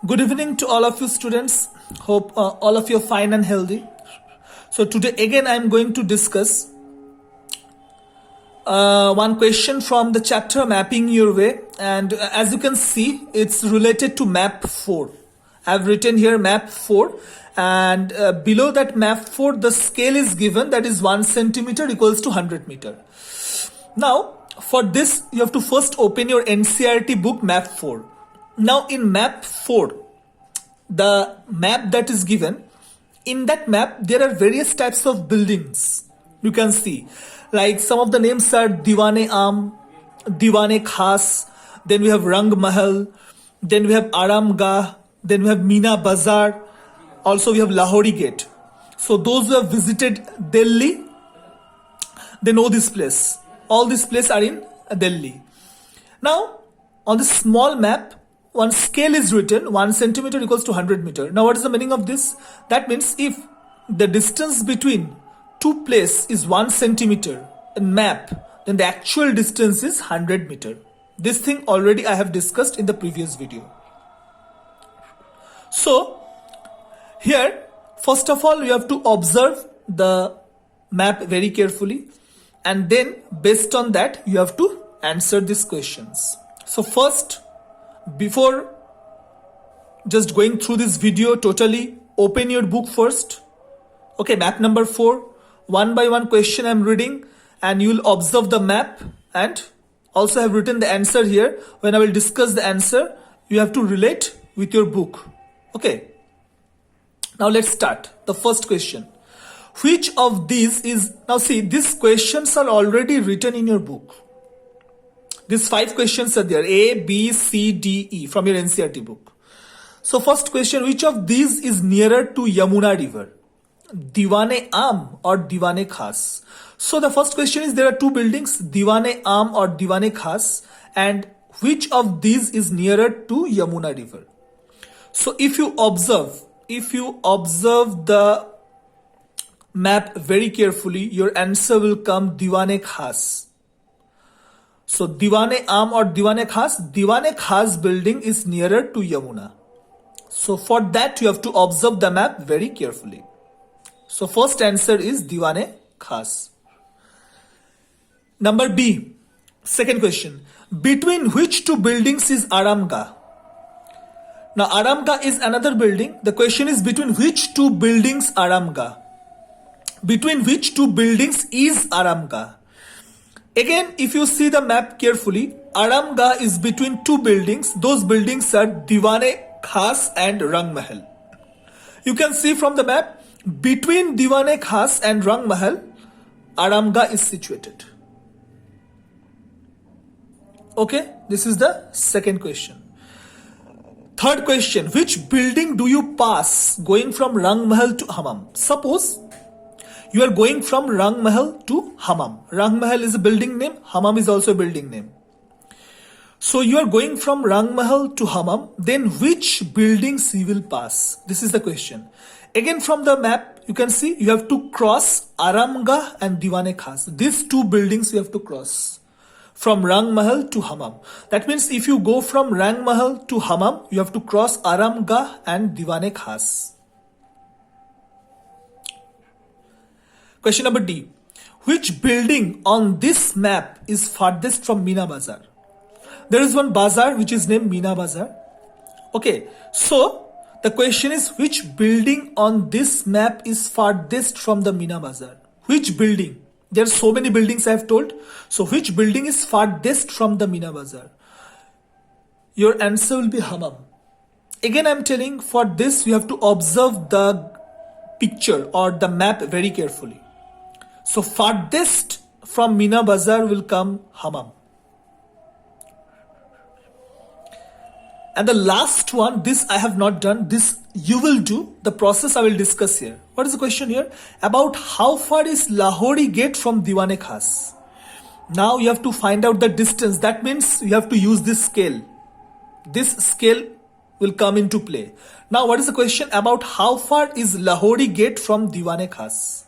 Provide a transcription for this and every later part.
Good evening to all of you students. Hope all of you are fine and healthy. So today again I am going to discuss one question from the chapter Mapping Your Way, and as you can see it's related to map 4. I have written here map 4, and below that map 4 the scale is given, that is 1 centimeter equals to 100 meter. Now for this you have to first open your NCERT book map 4. Now in map 4, the map that is given, in that map there are various types of buildings. You can see like some of the names are Diwane Am, Diwane Khas, then we have Rang Mahal, then we have Aramgah, then we have Meena Bazar, also we have Lahori Gate. So those who have visited Delhi, they know this place. All these places are in Delhi. Now on this small map, one scale is written, 1 centimeter equals to 100 meter. Now what is the meaning of this? That means if the distance between two places is 1 centimeter in map, then the actual distance is 100 meter. This thing already I have discussed in the previous video. So here first of all you have to observe the map very carefully, and then based on that you have to answer these questions. So first, before just going through this video totally, open your book first. Okay, map number 4, one by one question I am reading, and you will observe the map, and also have written the answer here. When I will discuss the answer, you have to relate with your book. Okay, now let's start. The first question, which of these is, now see, these questions are already written in your book. These 5 questions are there, A, B, C, D, E from your NCERT book. So first question, which of these is nearer to Yamuna river? Diwane Am or Diwane Khas? So the first question is, there are 2 buildings, Diwane Am or Diwane Khas, and which of these is nearer to Yamuna river? So if you observe the map very carefully, your answer will come Diwane Khas. So Diwane Am or Diwane Khas building is nearer to Yamuna. So for that you have to observe the map very carefully. So first answer is Diwane Khas. Number B, second question, between which 2 buildings is Aramgah? Now Aramgah is another building. The question is, between which 2 buildings Aramgah? Between which 2 buildings is Aramgah? Again, if you see the map carefully, Aramgah is between 2 buildings. Those buildings are Diwane Khas and Rang Mahal. You can see from the map, between Diwane Khas and Rang Mahal, Aramgah is situated. Okay, this is the second question. Third question, which building do you pass going from Rang Mahal to Hammam? Suppose you are going from Rang Mahal to Hammam. Rang Mahal is a building name, Hammam is also a building name. So you are going from Rang Mahal to Hammam, then which buildings you will pass? This is the question. Again from the map, you can see you have to cross Aramgah and Diwane Khas. These 2 buildings you have to cross from Rang Mahal to Hammam. That means if you go from Rang Mahal to Hammam, you have to cross Aramgah and Diwane Khas. Question number D, which building on this map is farthest from Meena Bazar? There is one bazaar which is named Meena Bazar. Okay, so the question is, which building on this map is farthest from the Meena Bazar? Which building? There are so many buildings I have told. So which building is farthest from the Meena Bazar? Your answer will be Hammam. Again I am telling, for this you have to observe the picture or the map very carefully. So farthest from Meena Bazar will come Hammam. And the last one, this I have not done, this you will do. The process I will discuss here. What is the question here? About how far is Lahori Gate from Diwane Khas? Now you have to find out the distance. That means you have to use this scale. This scale will come into play. Now what is the question? About how far is Lahori Gate from Diwane Khas?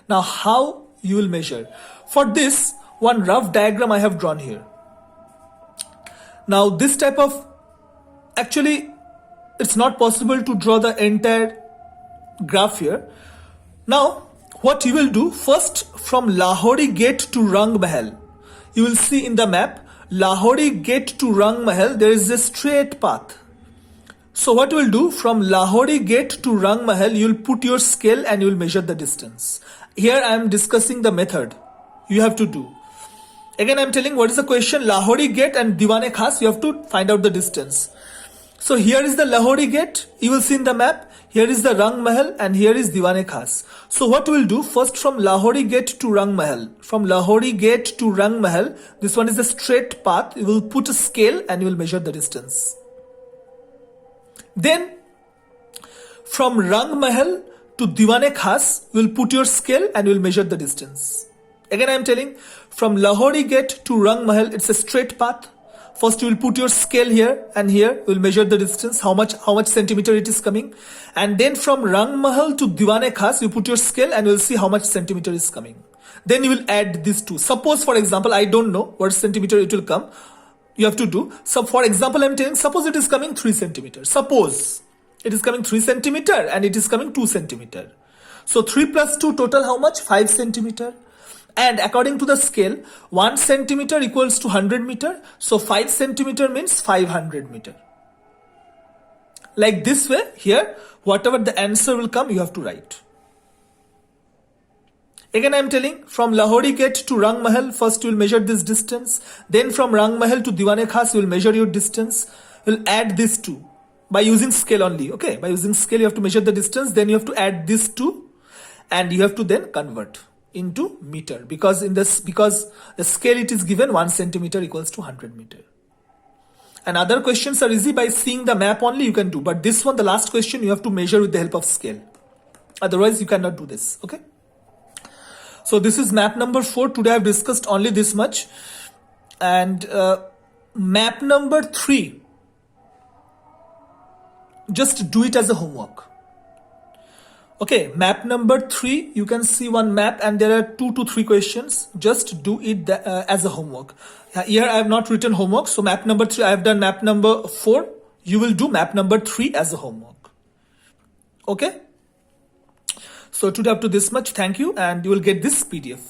Now how you will measure? For this, one rough diagram I have drawn here. Now this type of actually it's not possible to draw the entire graph here. Now what you will do, first from Lahori Gate to Rang Mahal, you will see in the map Lahori Gate to Rang Mahal there is a straight path. So what you will do, from Lahori Gate to Rang Mahal you will put your scale and you will measure the distance. Here I am discussing the method you have to do. Again I am telling what is the question, Lahori Gate and Diwane Khas, you have to find out the distance. So here is the Lahori Gate, you will see in the map, here is the Rang Mahal and here is Diwane Khas. So what we will do, first from Lahori Gate to Rang Mahal, from Lahori Gate to Rang Mahal, this one is the straight path, you will put a scale and you will measure the distance. Then from Rang Mahal to Diwane Khas, you will put your scale and you will measure the distance. Again I am telling, from Lahori Gate to Rang Mahal, it's a straight path. First you will put your scale here and here, you will measure the distance, how much centimeter it is coming. And then from Rang Mahal to Diwane Khas, you put your scale and you will see how much centimeter is coming. Then you will add these two. Suppose for example, I don't know what centimeter it will come. You have to do. So for example, I am telling, suppose it is coming 3 centimeters. Suppose it is coming 3 centimeter and it is coming 2 centimeter. So 3 plus 2 total how much? 5 centimeter. And according to the scale, 1 centimeter equals to 100 meter. So 5 centimeter means 500 meter. Like this way, here, whatever the answer will come, you have to write. Again I am telling, from Lahori Gate to Rang Mahal, first you will measure this distance. Then from Rang Mahal to Diwane Khas, you will measure your distance. You will add these two by using scale only. Okay, by using scale you have to measure the distance. Then you have to add these two and you have to then convert into meter, because the scale it is given 1 centimeter equals to 100 meter. And other questions are easy, by seeing the map only you can do, but this one, the last question, you have to measure with the help of scale, otherwise you cannot do this. Okay, so this is map number 4. Today I have discussed only this much. And map number 3, just do it as a homework. Okay, map number 3, you can see one map and there are 2 to 3 questions. Just do it as a homework. Here I have not written homework. So map number 3, I have done map number 4. You will do map number 3 as a homework. Okay. So today up to this much. Thank you, and you will get this PDF.